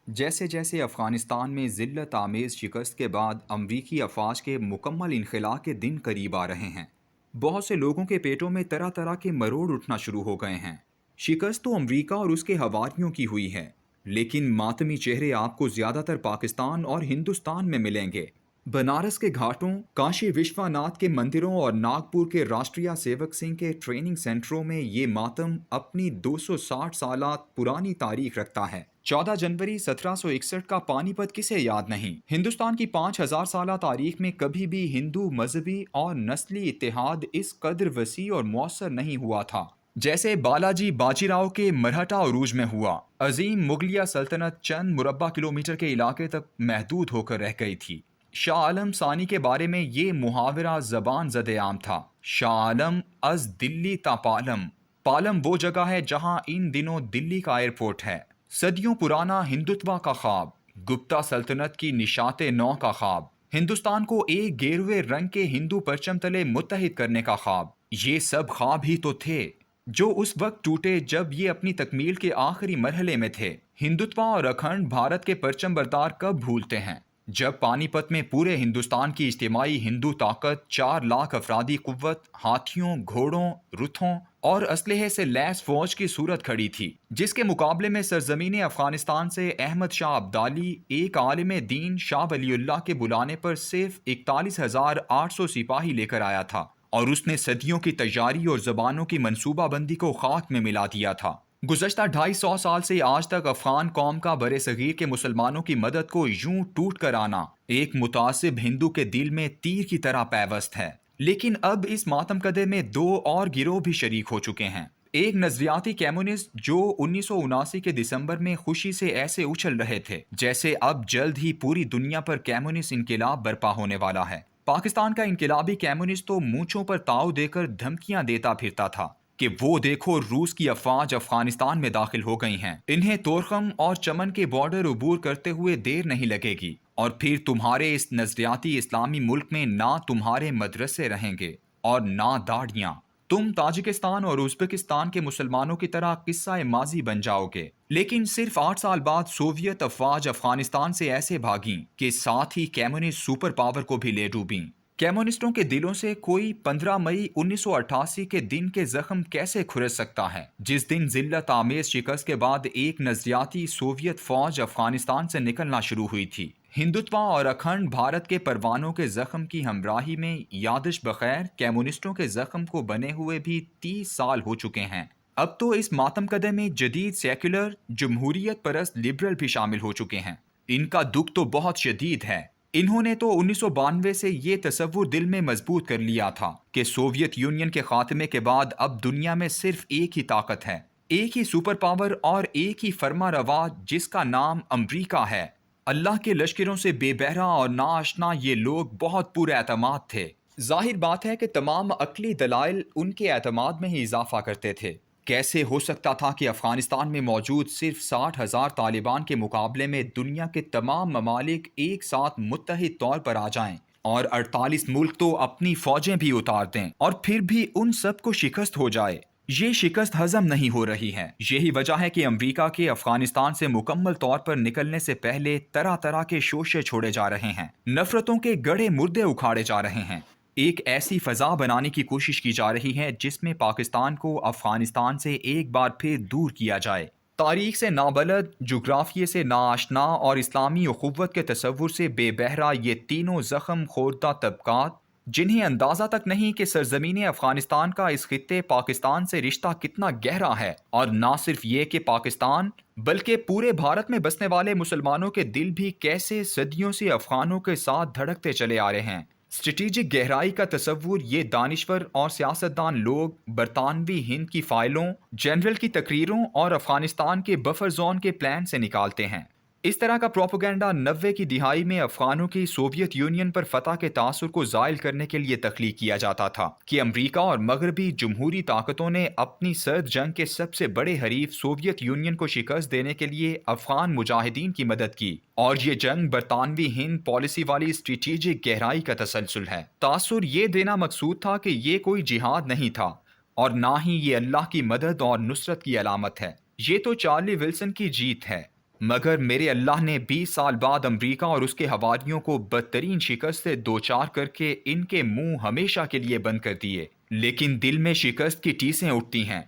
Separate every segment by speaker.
Speaker 1: جیسے جیسے افغانستان میں ذلت آمیز شکست کے بعد امریکی افواج کے مکمل انخلا کے دن قریب آ رہے ہیں، بہت سے لوگوں کے پیٹوں میں طرح طرح کے مروڑ اٹھنا شروع ہو گئے ہیں۔ شکست تو امریکہ اور اس کے حواریوں کی ہوئی ہے، لیکن ماتمی چہرے آپ کو زیادہ تر پاکستان اور ہندوستان میں ملیں گے۔ بنارس کے گھاٹوں، کاشی وشواناتھ کے مندروں اور ناگپور کے راشٹریہ سیوک سنگھ کے ٹریننگ سینٹروں میں یہ ماتم اپنی 260 سالات پرانی تاریخ رکھتا ہے۔ 14 جنوری 1761 کا پانی پت کسے یاد نہیں؟ ہندوستان کی 5000 سالہ تاریخ میں کبھی بھی ہندو مذہبی اور نسلی اتحاد اس قدر وسیع اور مؤثر نہیں ہوا تھا جیسے بالاجی باجی راؤ کے مرہٹا عروج میں ہوا۔ عظیم مغلیہ سلطنت چند مربع کلومیٹر کے علاقے تک محدود ہو کر رہ گئی تھی۔ شاہ عالم ثانی کے بارے میں یہ محاورہ زبان زد عام تھا: شاہ عالم از دلی تا پالم۔ پالم وہ جگہ ہے جہاں ان دنوں دلی کا ایئرپورٹ ہے۔ صدیوں پرانا ہندوتوا کا خواب، گپتا سلطنت کی نشات نو کا خواب، ہندوستان کو ایک گیروے رنگ کے ہندو پرچم تلے متحد کرنے کا خواب، یہ سب خواب ہی تو تھے جو اس وقت ٹوٹے جب یہ اپنی تکمیل کے آخری مرحلے میں تھے۔ ہندوتوا اور اکھنڈ بھارت کے پرچم بردار کب بھولتے ہیں جب پانی پت میں پورے ہندوستان کی اجتماعی ہندو طاقت 4 لاکھ افرادی قوت، ہاتھیوں، گھوڑوں، رتھوں اور اسلحے سے لیس فوج کی صورت کھڑی تھی، جس کے مقابلے میں سرزمین افغانستان سے احمد شاہ ابدالی ایک عالم دین شاہ ولی اللہ کے بلانے پر صرف 41,800 سپاہی لے کر آیا تھا، اور اس نے صدیوں کی تیاری اور زبانوں کی منصوبہ بندی کو خاک میں ملا دیا تھا۔ گزشتہ 250 سال سے آج تک افغان قوم کا برِ صغیر کے مسلمانوں کی مدد کو یوں ٹوٹ کر آنا ایک متعصب ہندو کے دل میں تیر کی طرح پیوست ہے۔ لیکن اب اس ماتم کدے میں 2 اور گروہ بھی شریک ہو چکے ہیں۔ ایک نظریاتی کمیونسٹ جو 1979 کے دسمبر میں خوشی سے ایسے اچھل رہے تھے جیسے اب جلد ہی پوری دنیا پر کمیونسٹ انقلاب برپا ہونے والا ہے۔ پاکستان کا انقلابی کمیونسٹ تو مونچھوں پر تاؤ دے کر دھمکیاں دیتا پھرتا تھا کہ وہ دیکھو روس کی افواج افغانستان میں داخل ہو گئی ہیں، انہیں تورخم اور چمن کے بارڈر عبور کرتے ہوئے دیر نہیں لگے گی، اور پھر تمہارے اس نظریاتی اسلامی ملک میں نہ تمہارے مدرسے رہیں گے اور نہ داڑیاں، تم تاجکستان اور ازبکستان کے مسلمانوں کی طرح قصہ ماضی بن جاؤ گے۔ لیکن صرف 8 سال بعد سوویت افواج افغانستان سے ایسے بھاگیں کہ ساتھ ہی کمیونسٹ سپر پاور کو بھی لے ڈوبیں۔ کمیونسٹوں کے دلوں سے کوئی 15 مئی 1988 کے دن کے زخم کیسے کھرچ سکتا ہے جس دن ذلت آمیز شکست کے بعد ایک نظریاتی سوویت فوج افغانستان سے نکلنا شروع ہوئی تھی۔ ہندوتوا اور اکھنڈ بھارت کے پروانوں کے زخم کی ہمراہی میں یادش بخیر کمیونسٹوں کے زخم کو بنے ہوئے بھی 30 سال ہو چکے ہیں۔ اب تو اس ماتم کدے میں جدید سیکولر جمہوریت پرست لبرل بھی شامل ہو چکے ہیں۔ ان کا دکھ تو بہت شدید ہے۔ انہوں نے تو 1992 سے یہ تصور دل میں مضبوط کر لیا تھا کہ سوویت یونین کے خاتمے کے بعد اب دنیا میں صرف ایک ہی طاقت ہے، ایک ہی سپر پاور اور ایک ہی فرما روا جس کا نام امریکہ ہے۔ اللہ کے لشکروں سے بے بہرا اور ناآشنا یہ لوگ بہت پورے اعتماد تھے۔ ظاہر بات ہے کہ تمام عقلی دلائل ان کے اعتماد میں ہی اضافہ کرتے تھے۔ کیسے ہو سکتا تھا کہ افغانستان میں موجود صرف 60,000 طالبان کے مقابلے میں دنیا کے تمام ممالک ایک ساتھ متحد طور پر آ جائیں اور 48 ملک تو اپنی فوجیں بھی اتار دیں اور پھر بھی ان سب کو شکست ہو جائے؟ یہ شکست ہضم نہیں ہو رہی ہے۔ یہی وجہ ہے کہ امریکہ کے افغانستان سے مکمل طور پر نکلنے سے پہلے طرح طرح کے شوشے چھوڑے جا رہے ہیں، نفرتوں کے گڑھے مردے اکھاڑے جا رہے ہیں۔ ایک ایسی فضا بنانے کی کوشش کی جا رہی ہے جس میں پاکستان کو افغانستان سے ایک بار پھر دور کیا جائے۔ تاریخ سے نابلد، جغرافیے سے ناآشنا اور اسلامی اخوت کے تصور سے بے بہرا یہ تینوں زخم خوردہ طبقات، جنہیں اندازہ تک نہیں کہ سرزمین افغانستان کا اس خطے پاکستان سے رشتہ کتنا گہرا ہے، اور نہ صرف یہ کہ پاکستان بلکہ پورے بھارت میں بسنے والے مسلمانوں کے دل بھی کیسے صدیوں سے افغانوں کے ساتھ دھڑکتے چلے آ رہے ہیں۔ اسٹریٹجک گہرائی کا تصور یہ دانشور اور سیاستدان لوگ برطانوی ہند کی فائلوں، جنرل کی تقریروں اور افغانستان کے بفر زون کے پلان سے نکالتے ہیں۔ اس طرح کا پروپیگنڈا 90 کی دہائی میں افغانوں کی سوویت یونین پر فتح کے تاثر کو زائل کرنے کے لیے تخلیق کیا جاتا تھا کہ امریکہ اور مغربی جمہوری طاقتوں نے اپنی سرد جنگ کے سب سے بڑے حریف سوویت یونین کو شکست دینے کے لیے افغان مجاہدین کی مدد کی، اور یہ جنگ برطانوی ہند پالیسی والی اسٹریٹجک گہرائی کا تسلسل ہے۔ تاثر یہ دینا مقصود تھا کہ یہ کوئی جہاد نہیں تھا اور نہ ہی یہ اللہ کی مدد اور نصرت کی علامت ہے، یہ تو چارلی ولسن کی جیت ہے۔ مگر میرے اللہ نے 20 سال بعد امریکہ اور اس کے حواریوں کو بدترین شکست سے دوچار کر کے ان کے منہ ہمیشہ کے لیے بند کر دیے، لیکن دل میں شکست کی ٹیسیں اٹھتی ہیں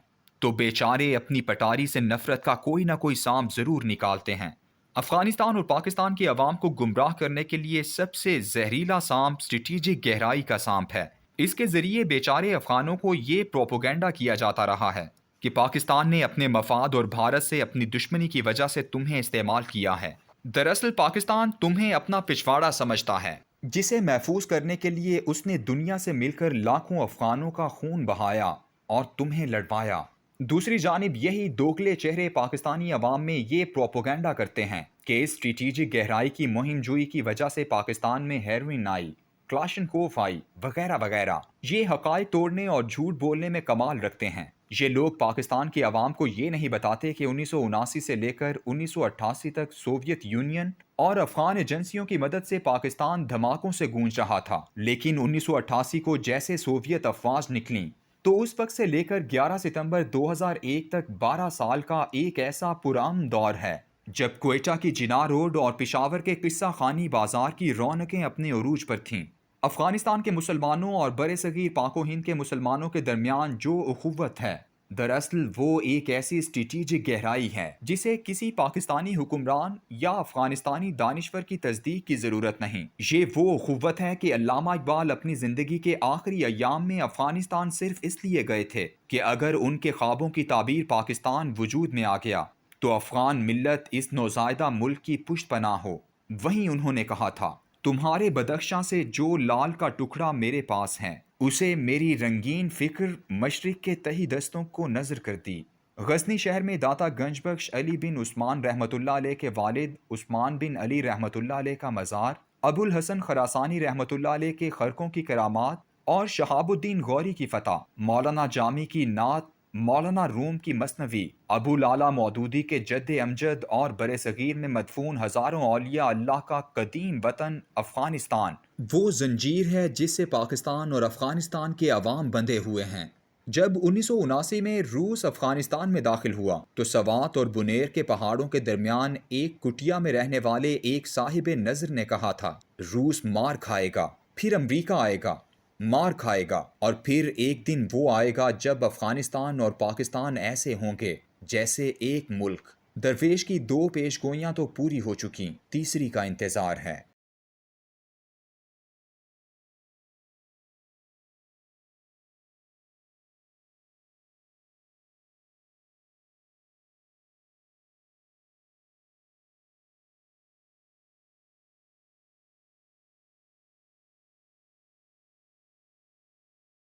Speaker 1: تو بیچارے اپنی پٹاری سے نفرت کا کوئی نہ کوئی سانپ ضرور نکالتے ہیں۔ افغانستان اور پاکستان کی عوام کو گمراہ کرنے کے لیے سب سے زہریلا سانپ اسٹریٹجک گہرائی کا سانپ ہے۔ اس کے ذریعے بیچارے افغانوں کو یہ پروپوگنڈا کیا جاتا رہا ہے کہ پاکستان نے اپنے مفاد اور بھارت سے اپنی دشمنی کی وجہ سے تمہیں استعمال کیا ہے۔ دراصل پاکستان تمہیں اپنا پچھواڑا سمجھتا ہے، جسے محفوظ کرنے کے لیے اس نے دنیا سے مل کر لاکھوں افغانوں کا خون بہایا اور تمہیں لڑوایا۔ دوسری جانب یہی دوگلے چہرے پاکستانی عوام میں یہ پروپوگنڈا کرتے ہیں کہ اس اسٹریٹجک گہرائی کی مہم جوئی کی وجہ سے پاکستان میں ہیروئن آئی، کلاشنکوف آئی، وغیرہ وغیرہ۔ یہ حقائق توڑنے اور جھوٹ بولنے میں کمال رکھتے ہیں۔ یہ لوگ پاکستان کے عوام کو یہ نہیں بتاتے کہ 1979 سے لے کر 1988 تک سوویت یونین اور افغان ایجنسیوں کی مدد سے پاکستان دھماکوں سے گونج رہا تھا، لیکن 1988 کو جیسے سوویت افواج نکلیں تو اس وقت سے لے کر 11 ستمبر 2001 تک 12 سال کا ایک ایسا پرامن دور ہے جب کوئٹہ کی جناح روڈ اور پشاور کے قصہ خانی بازار کی رونقیں اپنے عروج پر تھیں۔ افغانستان کے مسلمانوں اور برصغیر پاک و ہند کے مسلمانوں کے درمیان جو اخوت ہے، دراصل وہ ایک ایسی اسٹریٹجک گہرائی ہے جسے کسی پاکستانی حکمران یا افغانستانی دانشور کی تصدیق کی ضرورت نہیں۔ یہ وہ اخوت ہے کہ علامہ اقبال اپنی زندگی کے آخری ایام میں افغانستان صرف اس لیے گئے تھے کہ اگر ان کے خوابوں کی تعبیر پاکستان وجود میں آ گیا تو افغان ملت اس نوزائیدہ ملک کی پشت پناہ ہو۔ وہیں انہوں نے کہا تھا، تمہارے بدخشاں سے جو لال کا ٹکڑا میرے پاس ہے، اسے میری رنگین فکر مشرق کے تہی دستوں کو نظر کر دی۔ غزنی شہر میں داتا گنج بخش علی بن عثمان رحمۃ اللہ علیہ کے والد عثمان بن علی رحمۃ اللہ علیہ کا مزار، ابو الحسن خراسانی رحمۃ اللہ علیہ کے خرقوں کی کرامات اور شہاب الدین غوری کی فتح، مولانا جامی کی نعت، مولانا روم کی مثنوی، ابو لالا مودودی کے جد امجد اور برصغیر میں مدفون ہزاروں اولیاء اللہ کا قدیم وطن افغانستان وہ زنجیر ہے جس سے پاکستان اور افغانستان کے عوام بندھے ہوئے ہیں۔ جب 1979 میں روس افغانستان میں داخل ہوا تو سوات اور بنیر کے پہاڑوں کے درمیان ایک کٹیا میں رہنے والے ایک صاحب نظر نے کہا تھا، روس مار کھائے گا، پھر امریکہ آئے گا، مار کھائے گا، اور پھر ایک دن وہ آئے گا جب افغانستان اور پاکستان ایسے ہوں گے جیسے ایک ملک۔ درویش کی 2 پیش گوئیاں تو پوری ہو چکیں، تیسری کا انتظار ہے۔